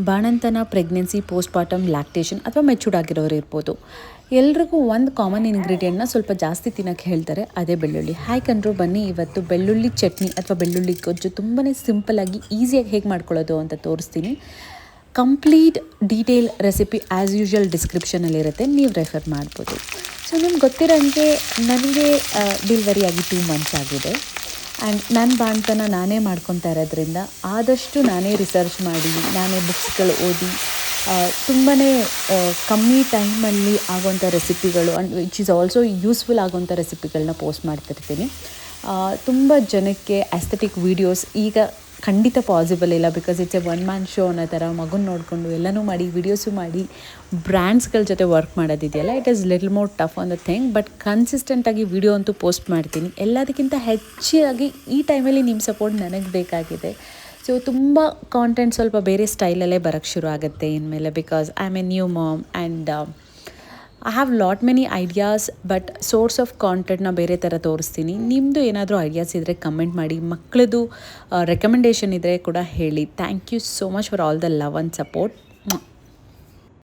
ಬಾಣಂತನ, pregnancy, ಪೋಸ್ಟ್ಪಾರ್ಟಮ್, lactation ಅಥವಾ matured ಆಗಿರೋರು ಇರ್ಬೋದು. ಎಲ್ರಿಗೂ ಒಂದು ಕಾಮನ್ ಇಂಗ್ರೀಡಿಯೆಂಟ್ನ ಸ್ವಲ್ಪ ಜಾಸ್ತಿ ತಿನ್ನೋಕ್ಕೆ ಹೇಳ್ತಾರೆ, ಅದೇ ಬೆಳ್ಳುಳ್ಳಿ. ಹಾಯ್ ಕಣ್ರು, ಬನ್ನಿ ಇವತ್ತು ಬೆಳ್ಳುಳ್ಳಿ ಚಟ್ನಿ ಅಥವಾ ಬೆಳ್ಳುಳ್ಳಿ ಗೊಜ್ಜು ತುಂಬಾ ಸಿಂಪಲ್ಲಾಗಿ ಈಸಿಯಾಗಿ ಹೇಗೆ ಮಾಡ್ಕೊಳ್ಳೋದು ಅಂತ ತೋರಿಸ್ತೀನಿ. Complete detail recipe as usual ಡಿಸ್ಕ್ರಿಪ್ಷನಲ್ಲಿರುತ್ತೆ, ನೀವು ರೆಫರ್ ಮಾಡ್ಬೋದು. ಸೊ ನಿಮ್ಗೆ ಗೊತ್ತಿರೋಂಗೆ ನನಗೆ ಡೆಲಿವರಿ ಆಗಿ 2 ಮಂತ್ಸ್ ಆಗಿದೆ. ಆ್ಯಂಡ್ ನನ್ನ ಬಾಣ್ತನ ನಾನೇ ಮಾಡ್ಕೊತಾ ಇರೋದ್ರಿಂದ ಆದಷ್ಟು ನಾನೇ ರಿಸರ್ಚ್ ಮಾಡಿ, ನಾನೇ ಬುಕ್ಸ್ಗಳು ಓದಿ ತುಂಬಾ ಕಮ್ಮಿ ಟೈಮಲ್ಲಿ ಆಗೋಂಥ ರೆಸಿಪಿಗಳು and which is also useful ಆಗೋಂಥ ರೆಸಿಪಿಗಳನ್ನ ಪೋಸ್ಟ್ ಮಾಡ್ತಿರ್ತೀನಿ. ತುಂಬ ಜನಕ್ಕೆ ಆಸ್ಥೆಟಿಕ್ ವೀಡಿಯೋಸ್ ಈಗ ಖಂಡಿತ ಪಾಸಿಬಲ್ ಇಲ್ಲ, because it's a one man show ಅನ್ನೋ ಥರ ಮಗುನ ನೋಡಿಕೊಂಡು ಎಲ್ಲನೂ ಮಾಡಿ ವೀಡಿಯೋಸು ಮಾಡಿ ಬ್ರ್ಯಾಂಡ್ಸ್ಗಳ ಜೊತೆ ವರ್ಕ್ ಮಾಡೋದಿದೆಯಲ್ಲ, it is little more tough on the thing. But ಕನ್ಸಿಸ್ಟೆಂಟಾಗಿ ವೀಡಿಯೋ ಅಂತೂ ಪೋಸ್ಟ್ ಮಾಡ್ತೀನಿ. ಎಲ್ಲದಕ್ಕಿಂತ ಹೆಚ್ಚಾಗಿ ಈ ಟೈಮಲ್ಲಿ ನಿಮ್ಮ ಸಪೋರ್ಟ್ ನನಗೆ ಬೇಕಾಗಿದೆ. ಸೊ ತುಂಬ ಕಾಂಟೆಂಟ್ ಸ್ವಲ್ಪ ಬೇರೆ ಸ್ಟೈಲಲ್ಲೇ ಬರೋಕ್ಕೆ ಶುರು ಆಗುತ್ತೆ ಇನ್ಮೇಲೆ, because I am a new mom and I have lot many ideas. But source of ಕಾಂಟೆಂಟ್ನ ಬೇರೆ ಥರ ತೋರಿಸ್ತೀನಿ. ನಿಮ್ಮದು ಏನಾದರೂ ಐಡಿಯಾಸ್ ಇದ್ದರೆ ಕಮೆಂಟ್ ಮಾಡಿ, ಮಕ್ಕಳದು ರೆಕಮೆಂಡೇಷನ್ ಇದ್ದರೆ ಕೂಡ ಹೇಳಿ. Thank you so much for all the love and support.